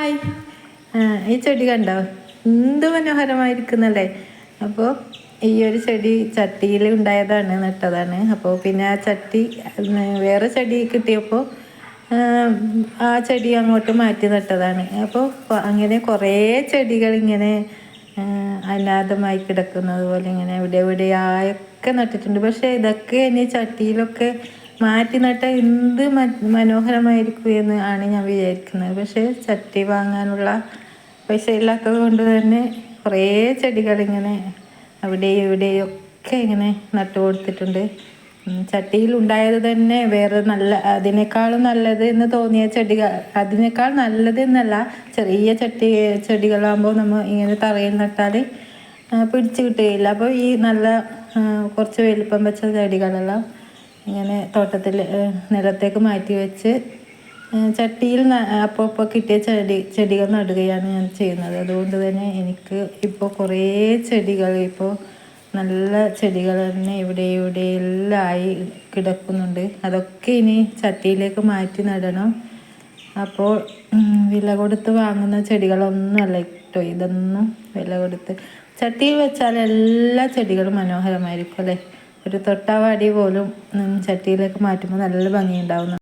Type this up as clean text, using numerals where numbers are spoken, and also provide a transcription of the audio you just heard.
Hi. ഈ ചെടി കണ്ടോ? എന്ത് മനോഹരമായിരിക്കുന്നല്ലേ. അപ്പോൾ ഈ ഒരു ചെടി ചട്ടിയിൽ ഉണ്ടായതാണ്, നട്ടതാണ്. അപ്പോൾ പിന്നെ ആ ചട്ടി വേറെ ചെടി കിട്ടിയപ്പോൾ ആ ചെടി അങ്ങോട്ട് മാറ്റി നട്ടതാണ്. അപ്പോൾ അങ്ങനെ കുറേ ചെടികൾ ഇങ്ങനെ അനാഥമായി കിടക്കുന്നത് പോലെ ഇങ്ങനെ ഇവിടെ എവിടെയായൊക്കെ നട്ടിട്ടുണ്ട്. പക്ഷേ ഇതൊക്കെ ഇനി ചട്ടിയിലൊക്കെ മാറ്റി നട്ടാൽ എന്ത് മനോഹരമായിരിക്കും എന്ന് ആണ് ഞാൻ വിചാരിക്കുന്നത്. പക്ഷേ ചട്ടി വാങ്ങാനുള്ള പൈസ ഇല്ലാത്തത് കൊണ്ട് തന്നെ കുറേ ചെടികളിങ്ങനെ അവിടെയും ഇവിടെയും ഒക്കെ ഇങ്ങനെ നട്ടു കൊടുത്തിട്ടുണ്ട്. ചട്ടിയിൽ ഉണ്ടായത് തന്നെ വേറെ അതിനേക്കാളും നല്ലത് എന്ന് തോന്നിയ ചെടികൾ, അതിനേക്കാൾ നല്ലത് എന്നല്ല, ചെറിയ ചെടികളാകുമ്പോൾ നമ്മൾ ഇങ്ങനെ തറയിൽ നട്ടാൽ പിടിച്ച് കിട്ടുകയില്ല. അപ്പോൾ ഈ നല്ല കുറച്ച് വലിപ്പം വെച്ച ചെടികളെല്ലാം ഇങ്ങനെ തോട്ടത്തിൽ നിലത്തേക്ക് മാറ്റി വെച്ച് ചട്ടിയിൽ അപ്പോൾ കിട്ടിയ ചെടികൾ നടുകയാണ് ഞാൻ ചെയ്യുന്നത്. അതുകൊണ്ട് തന്നെ എനിക്ക് ഇപ്പോൾ കുറേ ചെടികൾ, ഇപ്പോൾ നല്ല ചെടികൾ തന്നെ ഇവിടെ എല്ലാം ആയി കിടക്കുന്നുണ്ട്. അതൊക്കെ ഇനി ചട്ടിയിലേക്ക് മാറ്റി നടണം. അപ്പോൾ വില കൊടുത്ത് വാങ്ങുന്ന ചെടികളൊന്നുമല്ല കേട്ടോ, ഇതൊന്നും വില കൊടുത്ത് ചട്ടിയിൽ വെച്ചാൽ എല്ലാ ചെടികളും മനോഹരമായിരിക്കും അല്ലേ. ഒരു തൊട്ടാവാടി പോലും ചട്ടിയിലേക്ക് മാറ്റുമ്പോൾ നല്ല ഭംഗിയുണ്ടാവുന്നു.